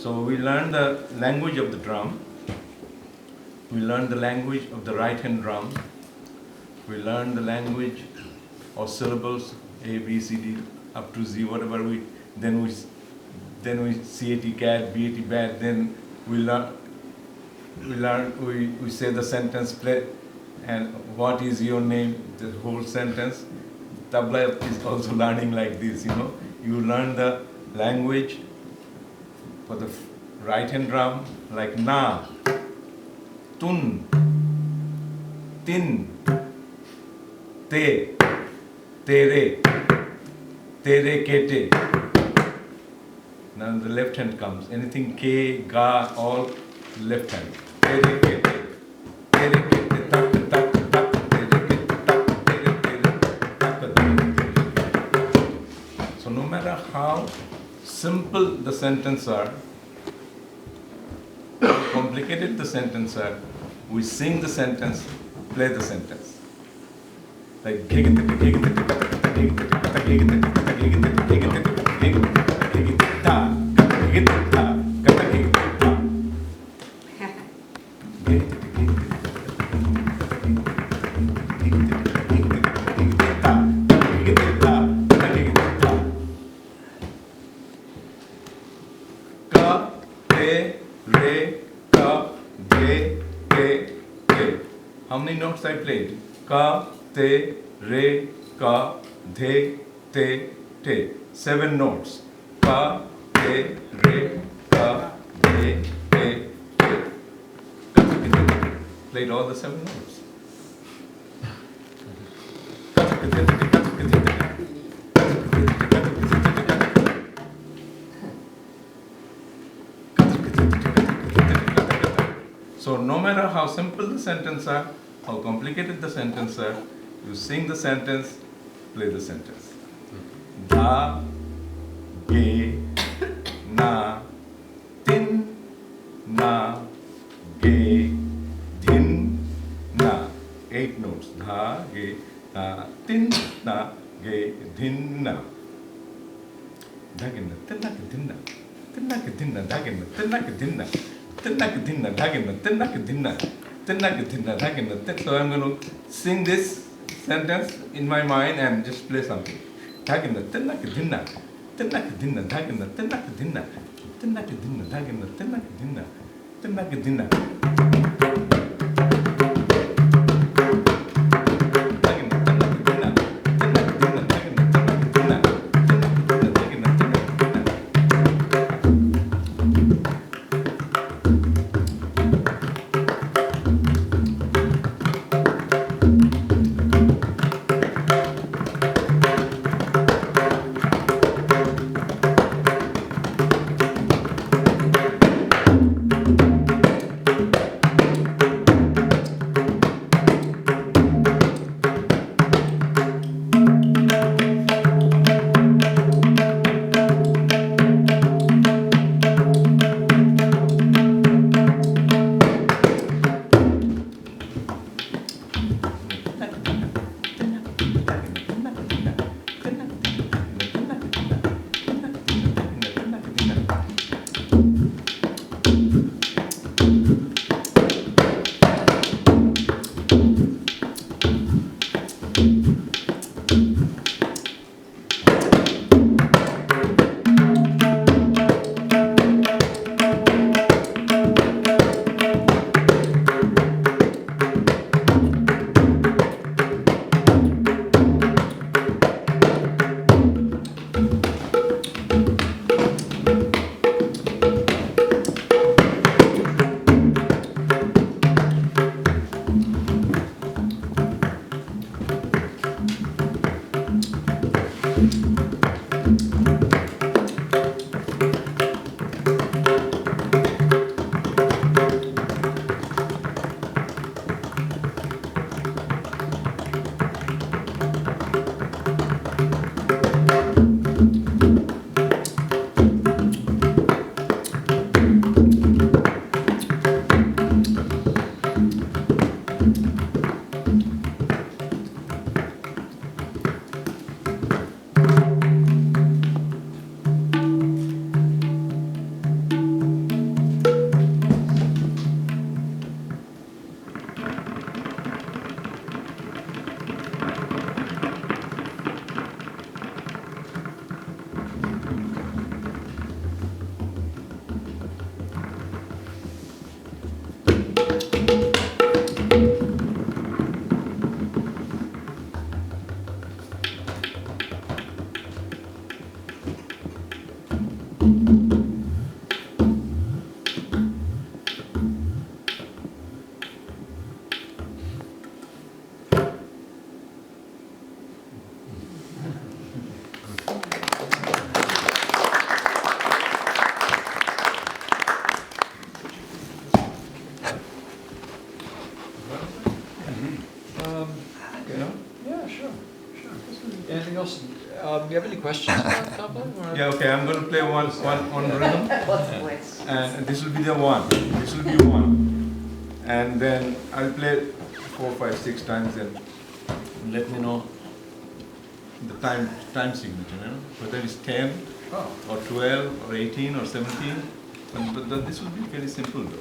So we learn the language of the drum. We learn the language of the right hand drum. We learn the language of syllables A, B, C, D, up to Z, whatever we. Then we CAT cat, BAT bat. Then we say the sentence play, and what is your name? The whole sentence. Tabla is also learning like this. You learn the language for the right hand drum, like na, tun, tin, te, tere, tere kete. Now the left hand comes. Anything ke, ga, all left hand. Tere kete, tere kete, tak, tak, tak, tere kete, tak, tere, tere, tak, tere. So no matter how simple the sentences are, how complicated the sentences are, we sing the sentence, play the sentence. Like how many notes I played? Ka, te, re, ka, the, te, te. 7 notes. Ka, te, re, ka, the, te, te. Played all the 7 notes. So no matter how simple the sentences are, how complicated the sentences are, you sing the sentence, play the sentence. Dha, ge, na, tin, na, ge, dhin, na. 8 notes. Dha, ge, na, tin, na, ge, dhin, na. Dhaginna, tinnak, dinna, tinnak, dinna, dhaginna, tinnak, dinna. So I'm going to sing this sentence in my mind and just play something. Yeah, sure. Anything else? Do you have any questions about tabla? Yeah, okay, I'm going to play one on rhythm. And this will be the one. This will be one. And then I'll play it 4, 5, 6 times and let me know the time signature, you know, whether it's 10 or 12 or 18 or 17. But this will be very simple though.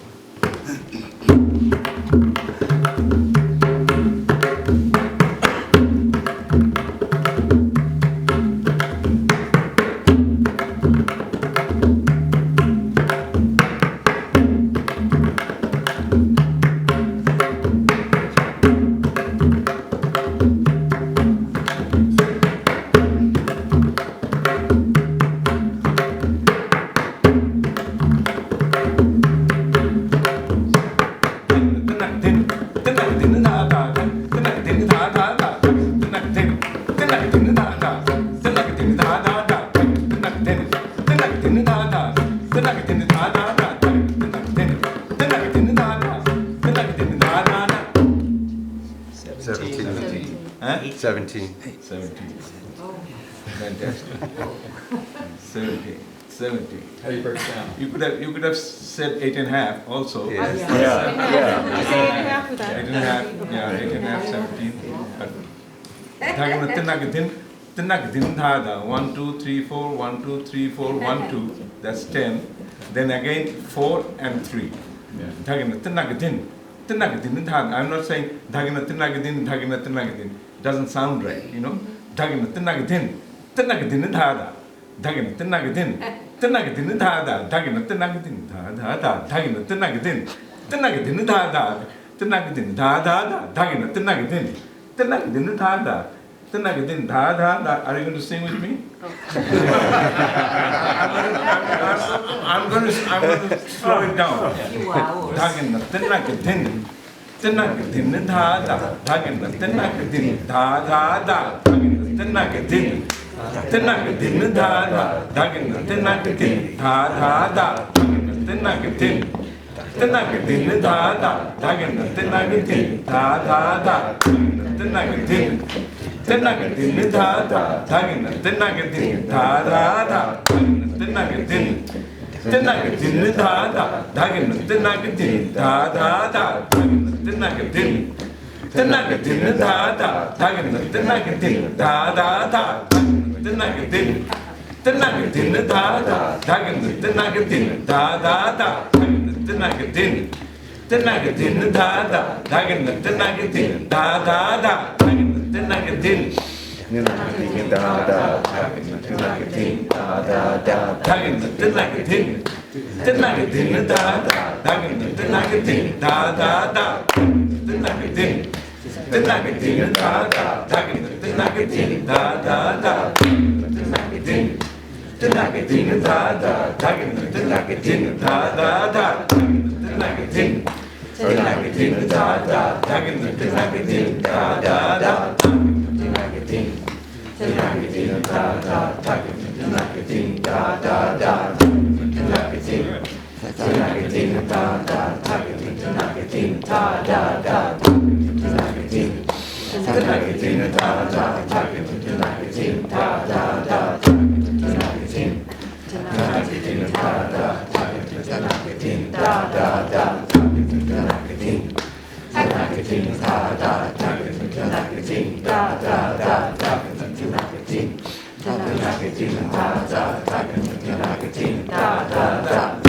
Huh? 17. 17. Fantastic. 17. 17. How do you break it down? You could have said 8.5 also. Yes. Yeah. You say 8.5 for that? 8.5, yeah, 8.5, 17. But 1, 2, 3, 4, 1, 2, 3, 4, 1, 2. That's 10. Then again 4 and 3. I'm not saying doesn't sound right, you know. Are you going to sing with me? I'm going to slow it down.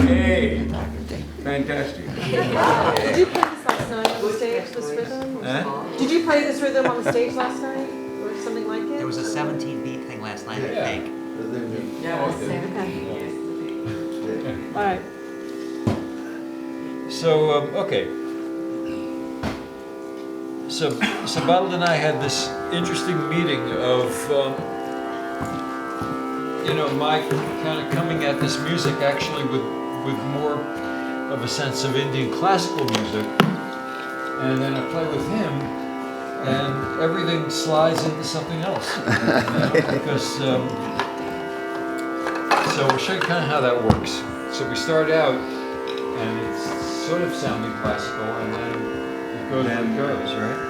Hey, fantastic. Did you play this last night on the stage, this rhythm? Huh? Did you play this rhythm on the stage last night, or something like it? There was a 17-beat thing last night, I think. Okay. All right. So, okay. So Badal and I had this interesting meeting of you know, my kind of coming at this music actually with more of a sense of Indian classical music, and then I play with him, and everything slides into something else. You know, because so we'll show you kind of how that works. So we start out, and it's sort of sounding classical, and then it goes where it goes, right?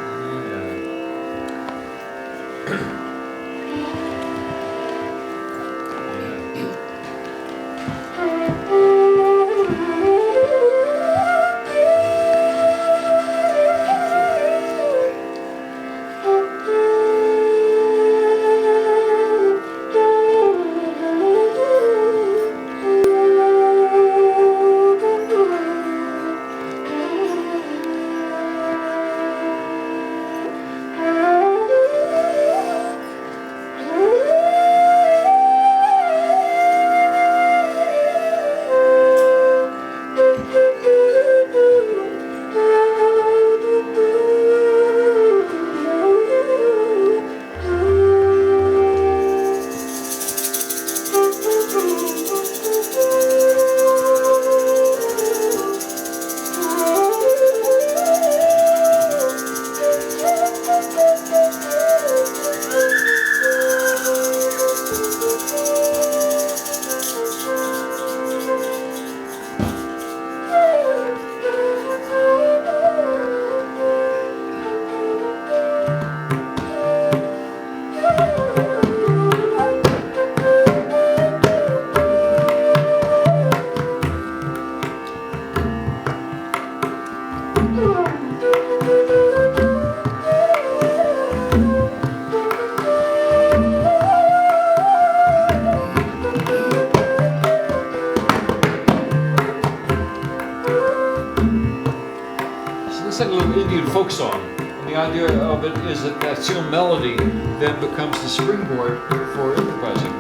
Folk song. And the idea of it is that that single melody then becomes the springboard for improvising.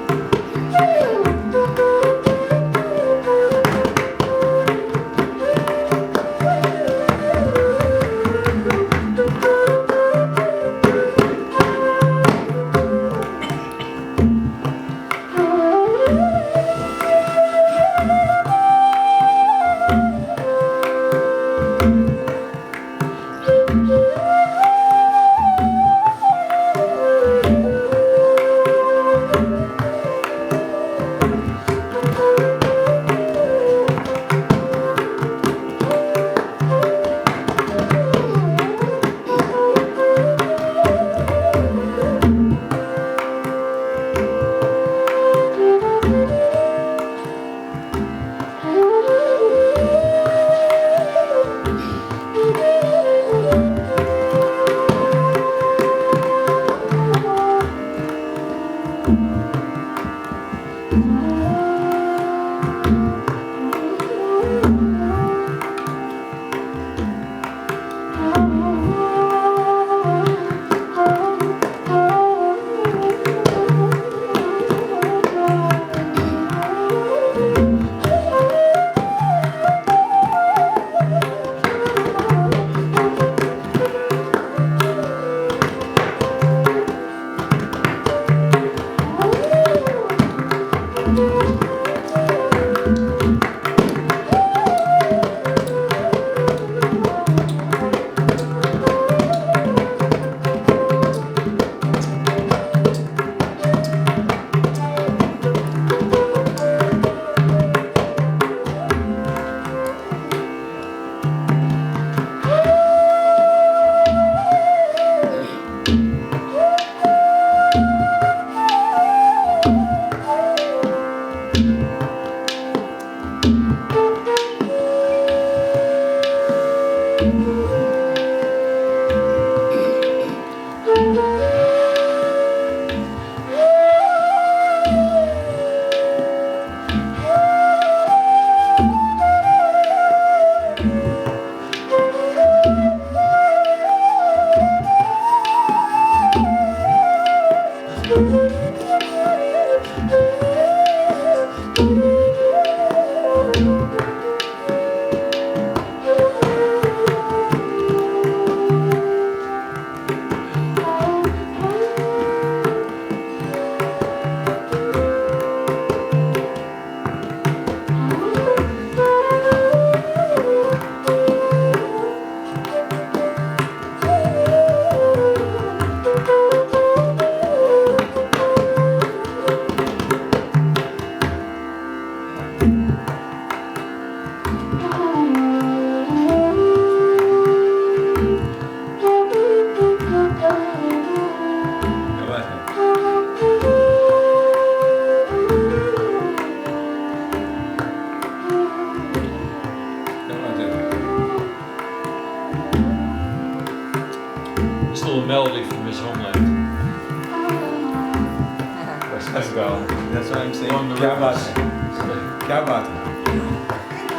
Bengal. That's why I'm saying, On the kya baat rivers. hai? Kya baat hai?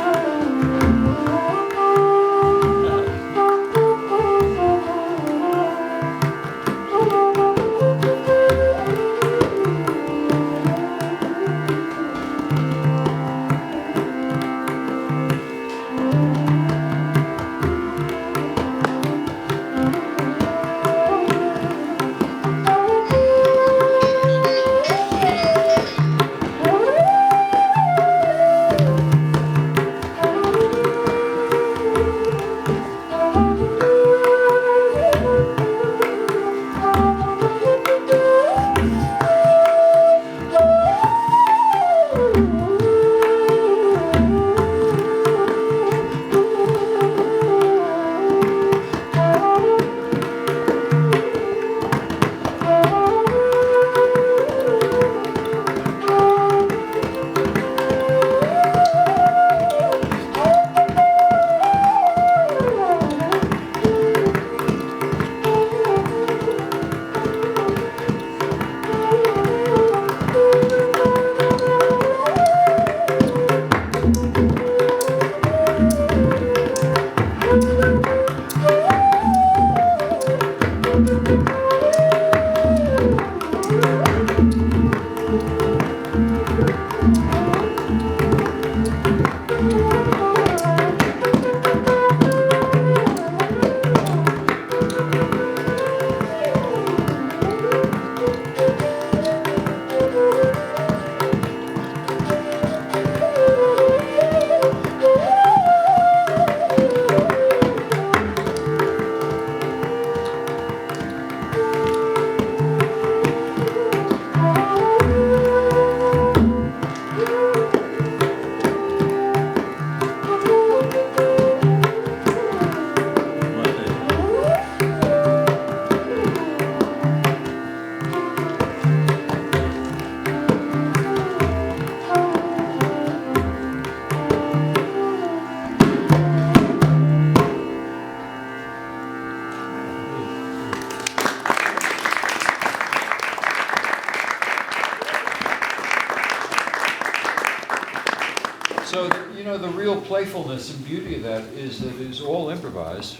So, the real playfulness and beauty of that is that it's all improvised,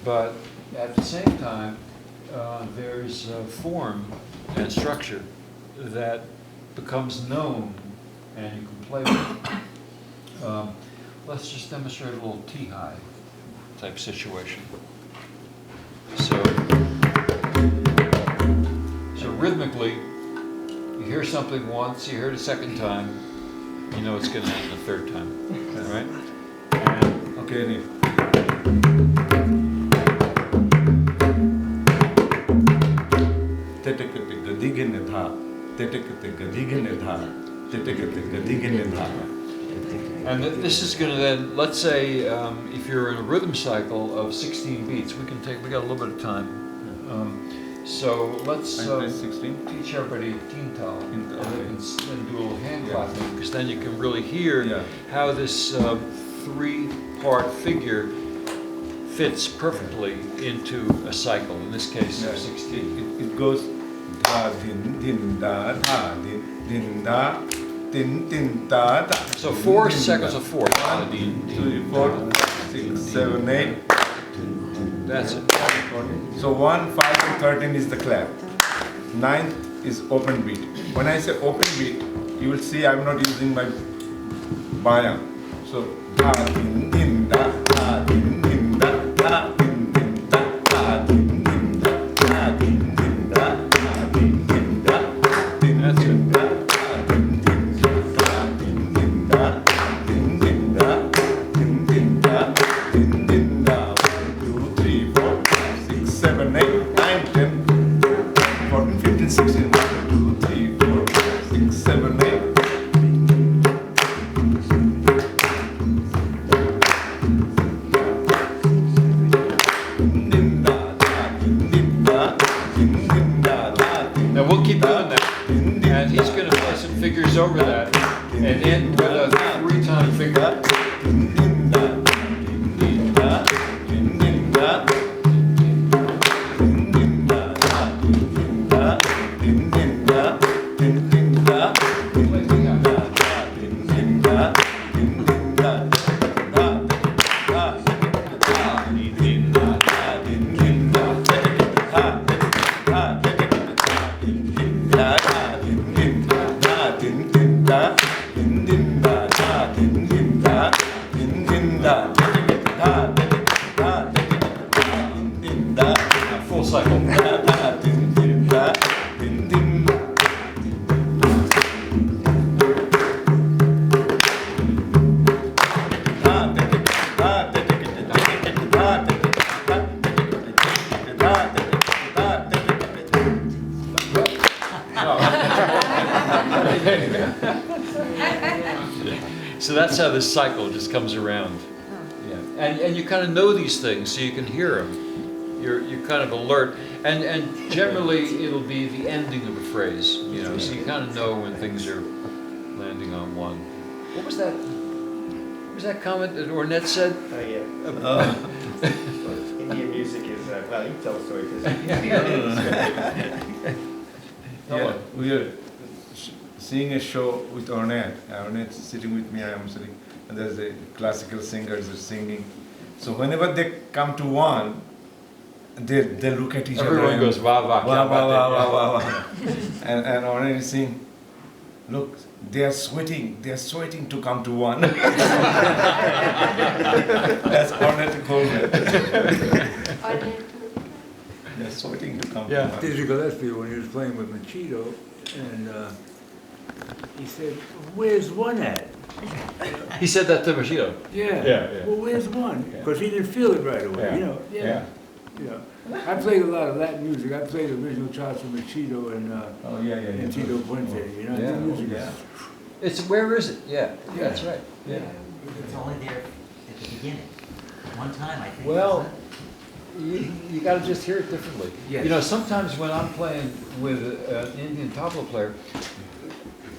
but at the same time, there's a form and structure that becomes known and you can play with. Let's just demonstrate a little T-high type situation. So rhythmically, you hear something once, you hear it a second time, you know it's going to happen a third time, right? And Okay, Neil. Tetekete gadigene dha, tetekete gadigene dha, tetekete gadigene dha. And this is going to then, let's say, if you're in a rhythm cycle of 16 beats, we got a little bit of time. So let's I play 16. teach everybody tala, and Okay. then do a little hand Yeah. clapping, because then you can really hear Yeah. how this three-part figure fits perfectly into a cycle, in this case, Yeah, of 16. It goes da din din da da din da din da da. So din, 4 din, seconds da. of 4. 1, 2, 3, 4, 6, 7, 8. That's it. So 1, 5, and 13 is the clap. 9th is open beat. When I say open beat, you will see I'm not using my baya. So da din din da da din din da da din din da da din din da da din din da da din din da din That's it. din da din din da din din da din din da din din da din din da. 1, 2, 3, 4, 5, 6, 7, 8, 9, 10, 14, 15, 16. 1, 2, 3, 4, 5, 6, 7, 8. Now we'll keep doing that, and he's going to play some figures over that, and end with a 3-time figure. So that's how this cycle just comes around. Yeah, and you kind of know these things, so you can hear them. You're kind of alert, and generally it'll be the ending of a phrase, you know, so you kind of know when things are landing on one. What was that? What was that comment that Ornette said? Oh, yeah. Indian music is, well, you tell the story because Yeah, we are seeing a show with Ornette. Ornette's sitting with me, I am sitting, and there's a classical singers are singing. So whenever they come to one, they look at each other. Everyone goes, wah, wah, Wah, wah, wah, wah, wah, wah. And Ornette is saying, look, they are sweating to come to one. That's Ornette called it. They're sweating to come Yeah. to one. Dizzy Gillespie, when he was playing with Machito, and he said, "Where's one at?" He said that to Machito. Yeah. Yeah. Well, where's one? Because he didn't feel it right away. Yeah. You know. Yeah. You know. I played a lot of Latin music. I played the original charts of Machito and Oh, yeah. and Tito Puente. You know. Yeah. The music Yeah. It's where is it? Yeah, that's right. Yeah. It's only there at the beginning. One time, I think. Well, wasn't you got to just hear it differently. Yes. You know, sometimes when I'm playing with an Indian tabla player,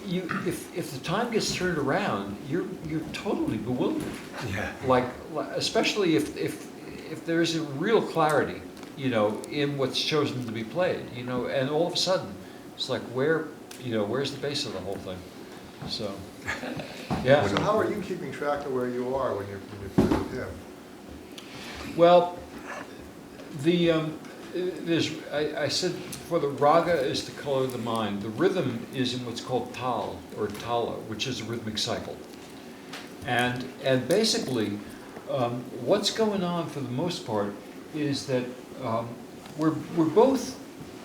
if the time gets turned around, you're totally bewildered. Yeah. Like especially if there's a real clarity, you know, in what's chosen to be played, you know, and all of a sudden it's like where's the base of the whole thing? So, yeah. So how are you keeping track of where you are when you're playing with him? Well, I said before, the raga is the color of the mind. The rhythm is in what's called tal or tala, which is a rhythmic cycle. And basically, what's going on for the most part is that we're both,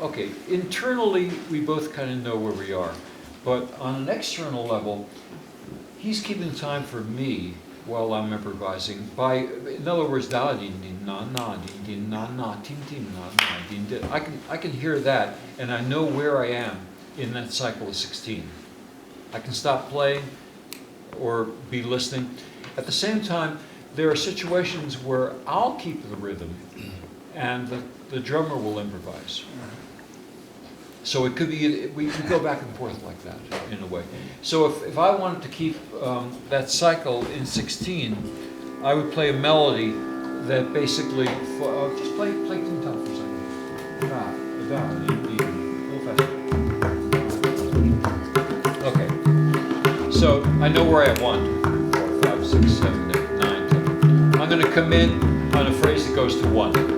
okay, internally we both kind of know where we are. But on an external level, he's keeping time for me while I'm improvising by, in other words, da din din na na din din na na tin tin na na din din. I can hear that, and I know where I am in that cycle of 16. I can stop playing or be listening. At the same time, there are situations where I'll keep the rhythm, and the drummer will improvise. So it could be, we go back and forth like that, in a way. So if I wanted to keep that cycle in 16, I would play a melody that basically, just play Tin Top for a second. Da, da, dee, dee, a little faster. Okay. So I know where I have 1, 2, 3, 4, 5, 6, 7, 8, 9, 10. I'm going to come in on a phrase that goes to 1.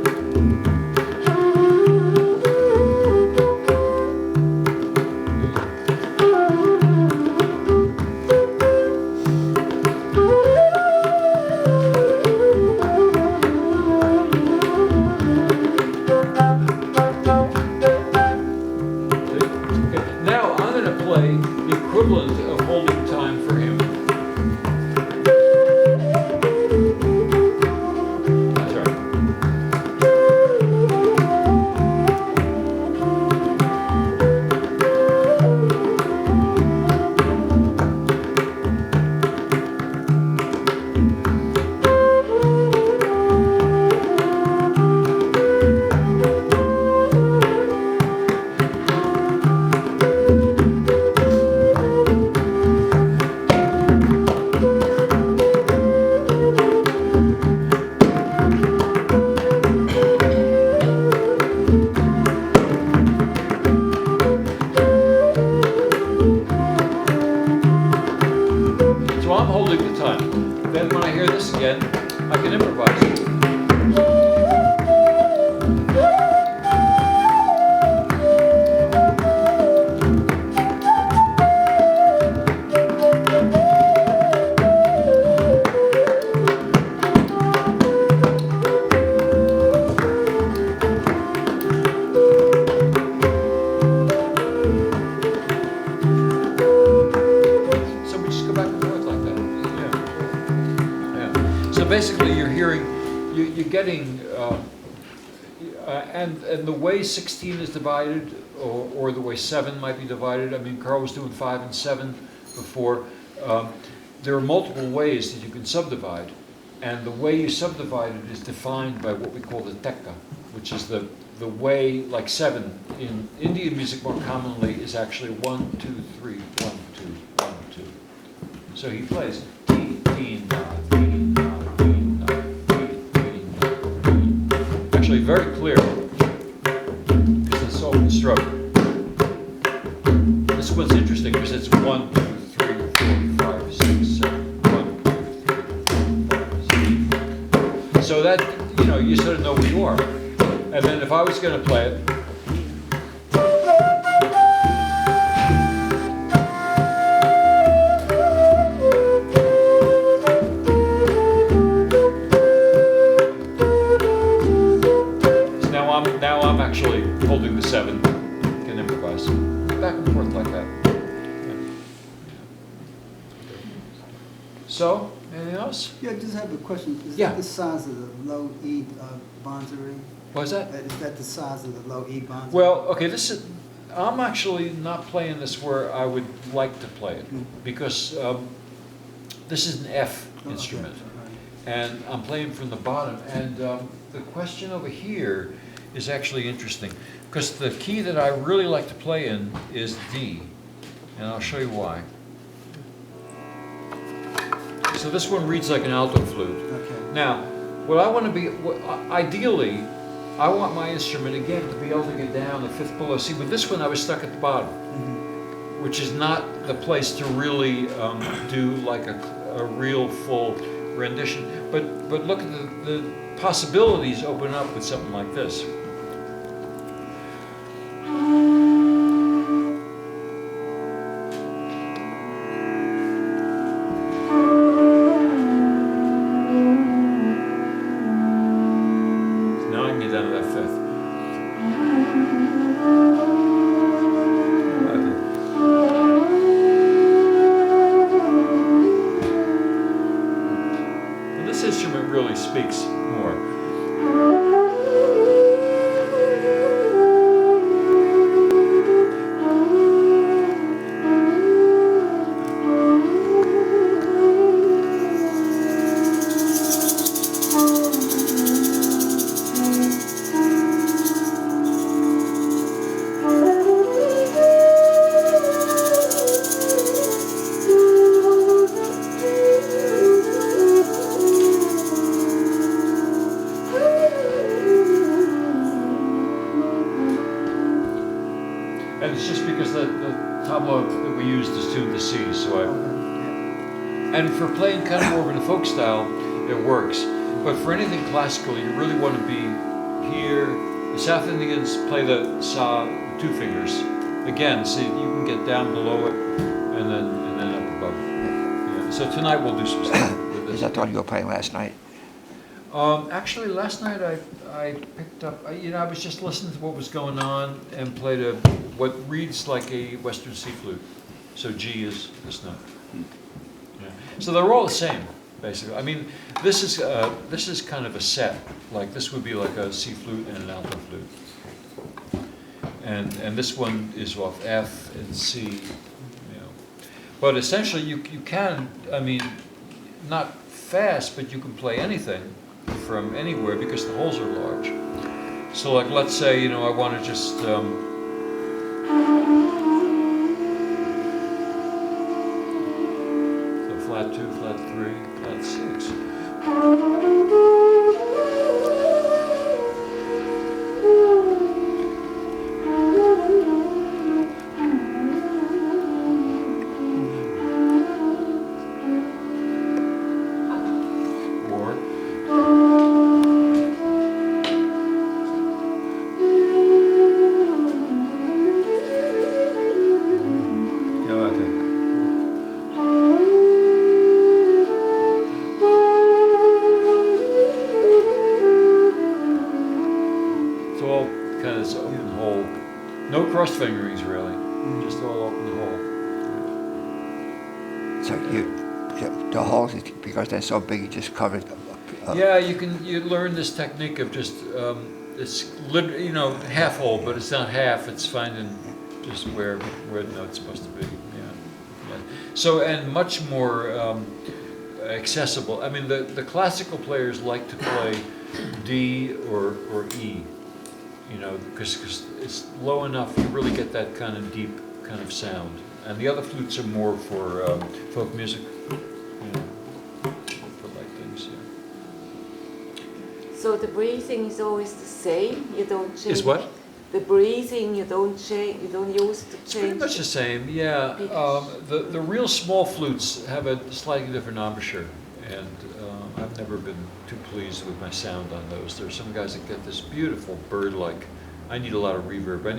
And the way 16 is divided or the way 7 might be divided. I mean, Carl was doing 5 and 7 before. There are multiple ways that you can subdivide, and the way you subdivide it is defined by what we call the tekka, which is the way, like 7 in Indian music more commonly is actually 1, 2, 3, 1, 2, 1, 2. So he plays dee, dee, na, dee, na, dee, na, dee, dee, na, dee. Actually very clear, because it's open stroke. This one's interesting because it's 1, 2, 3, 4, 5, 6, 7, 1, 2, 3, 4, 5, 6. So that, you sort of know where you are. And then if I was going to play it, so now I'm actually holding the 7, can improvise back and forth like that. So, anything else? Yeah, I just have a question. Is Yeah. that the size of the low E bansuri? What is that? Is that the size of the low E bansuri? Well, okay, I'm actually not playing this where I would like to play it, because this is an F instrument, and I'm playing from the bottom, and the question over here is actually interesting, because the key that I really like to play in is D, and I'll show you why. So this one reads like an alto flute. Okay. Now, what I want to be, ideally, I want my instrument, again, to be able to get down the 5th below C. With this one, I was stuck at the bottom, which is not the place to really do like a real full rendition. But look at the possibilities open up with something like this. Speaks more. And it's just because the tabla that we used is tuned to C, so and for playing kind of more in a folk style, it works. But for anything classical, you really want to be here. The South Indians play the sa with 2 fingers. Again, so you can get down below it and then up above. Yeah. So tonight we'll do some stuff with this. Is that the one you were playing last night? Actually, last night I picked up, I was just listening to what was going on and played what reads like a Western C flute. So G is this note. Yeah. So they're all the same, basically. I mean, this is kind of a set. Like this would be like a C flute and an alto flute. And this one is off F and C. But essentially, you can, I mean, not fast, but you can play anything from anywhere because the holes are large. So like, let's say, I want to just, so flat 2, flat 3, flat 6. Cross fingerings, really. Just all open the hole. So the holes, because they're so big, you just cover it. Yeah, you learn this technique of just you know, half whole, but it's not half. It's finding just where the note's supposed to be. Yeah. So, and much more accessible. I mean, the classical players like to play D or E, you know, because it's low enough you really get that kind of deep kind of sound. And the other flutes are more for folk music, you know, for light things. Yeah. So the breathing is always the same. You don't change. Is what? The breathing you don't change. You don't use to It's pretty change. much the same, yeah. The real small flutes have a slightly different embouchure, and I've never been too pleased with my sound on those. There are some guys that get this beautiful bird-like. I need a lot of reverb. I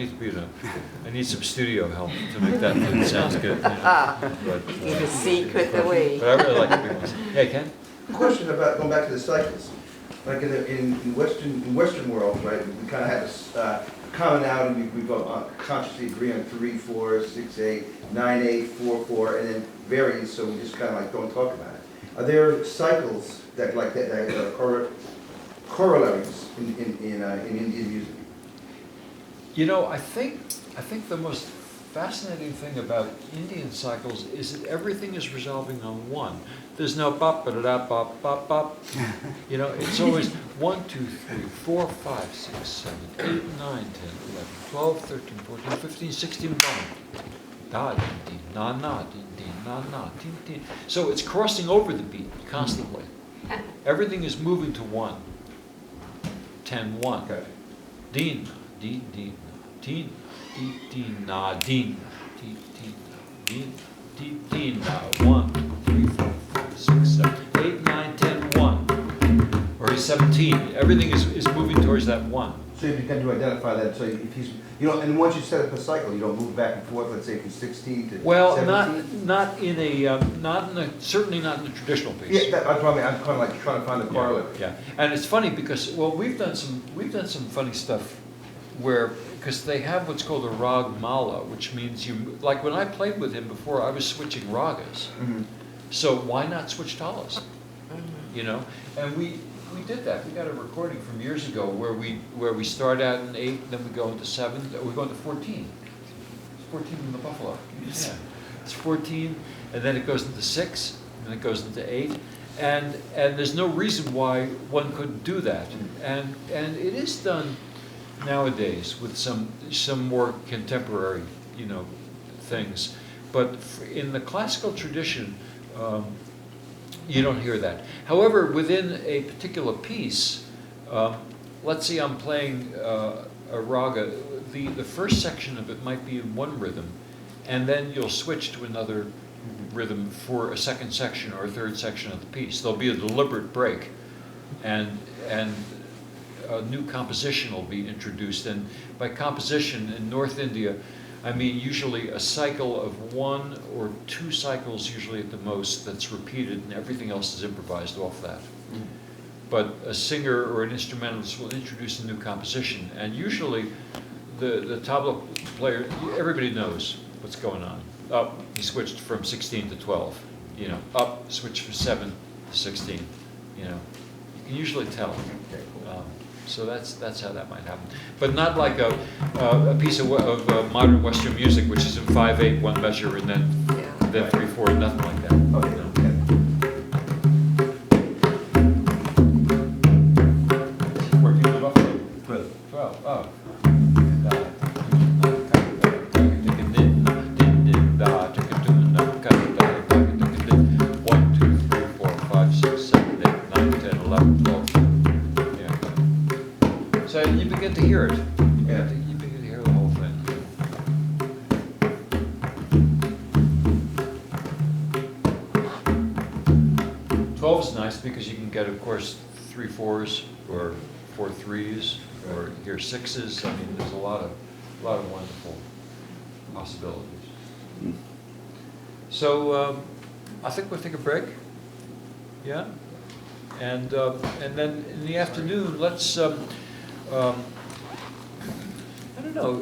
need some studio help to make that flute sound good. You know. Give a secret away. But I really like the big ones. Hey, Ken? Question about, going back to the cycles. Like in Western world, right, we kind of have this commonality, we've consciously agree on 3/4, 6/8, 9/8, 4/4, and then varies, so we just kind of like don't talk about it. Are there cycles that are corollaries in Indian music? You know, I think the most fascinating thing about Indian cycles is that everything is resolving on one. There's no bop, ba-da-da, bop, bop, bop. You know, it's always 1, 2, 3, 4, 5, 6, 7, 8, 9, 10, 11, 12, 13, 14, 15, 16, bum. Da, din, din, na, na, din, din, na, na, din, din. So it's crossing over the beat constantly. Everything is moving to 1. 10, 1. Okay. Din, din, din, din, din, din, na, din, din, din, din, din, na, 1, 2, 3, 4, 5, 6, 7, 8, 9, 10, 1. Or 17. Everything is moving towards that 1. So you tend to identify that, so if he's, you know, and once you set up a cycle, you don't move back and forth, let's say from 16 to 17? Well, certainly not in the traditional piece. Yeah, that's what I mean, I'm kind of like trying to find the correlate. Yeah, and it's funny because, well, we've done some funny stuff where, because they have what's called a rag mala, which means you, like when I played with him before, I was switching ragas. Mm-hmm. So why not switch talas? You know, and we did that. We got a recording from years ago where we start out in 8, then we go into 7, we go into 14. It's 14 in the Buffalo. Yeah, it's 14, and then it goes into 6, and then it goes into 8, and there's no reason why one couldn't do that. And it is done nowadays with some more contemporary, you know, things. But in the classical tradition, you don't hear that. However, within a particular piece, let's say I'm playing a raga, the first section of it might be in one rhythm, and then you'll switch to another rhythm for a second section or a third section of the piece. There'll be a deliberate break, and a new composition will be introduced. And by composition in North India, I mean usually a cycle of 1 or 2 cycles, usually at the most, that's repeated, and everything else is improvised off that. But a singer or an instrumentalist will introduce a new composition, and usually the tabla player, everybody knows what's going on. Up, he switched from 16 to 12. You know, up, switched from 7 to 16. You know, you can usually tell. So that's how that might happen, but not like a piece of modern Western music, which is in 5/8, one measure, and then 3/4, nothing like that. Okay. No. Working the Buffalo. 12. Oh. So you begin to hear it. You begin to hear the whole thing. Twelve is nice because you can get, of course, 3/4s or 4/3s, or hear 6s. I mean, there's a lot of wonderful possibilities. So I think we'll take a break. Yeah, and then in the afternoon, let's. I don't know.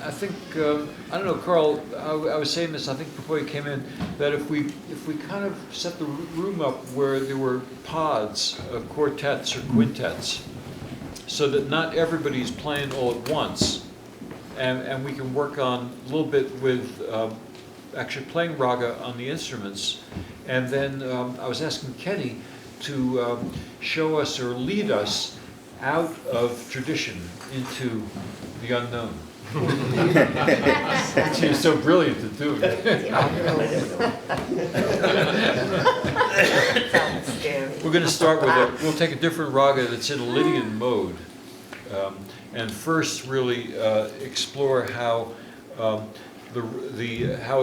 I think I don't know, Carl. I was saying this. I think before you came in, that if we kind of set the room up where there were pods of quartets or quintets, so that not everybody's playing all at once. And we can work on a little bit with actually playing raga on the instruments. And then I was asking Kenny to show us or lead us out of tradition into the unknown. She's so brilliant at doing it. We're going to start with we'll take a different raga that's in a Lydian mode. And first really explore how how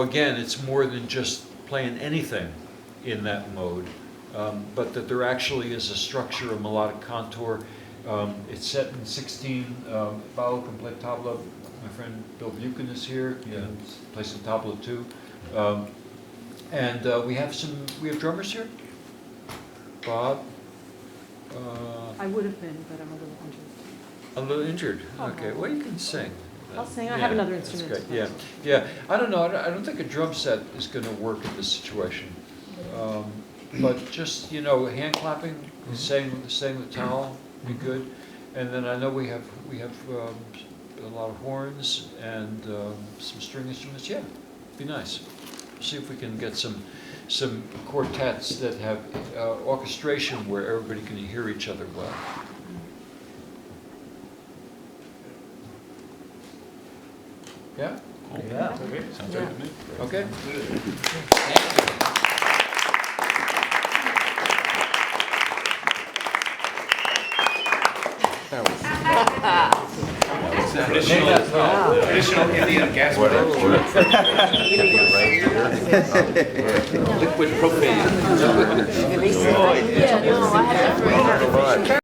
again it's more than just playing anything in that mode, but that there actually is a structure, a melodic contour. It's set in 16 vowel complete tabla. My friend Bill Buchan is here. Yeah. He's plays some tabla too. And we have drummers here. Bob. I would have been, but I'm a little injured. A little injured. Oh. Okay. Well, you can sing. I'll sing. I have another that's instrument. great. Yeah. I don't know. I don't think a drum set is going to work in this situation. But just hand clapping, saying the towel, be good. And then I know we have a lot of horns and some string instruments. Yeah, be nice. See if we can get some quartets that have orchestration where everybody can hear each other well. Yeah? Yeah. Okay, sounds right to me. Okay. Traditional Indian gas liquid propane. Yeah, no, I have different.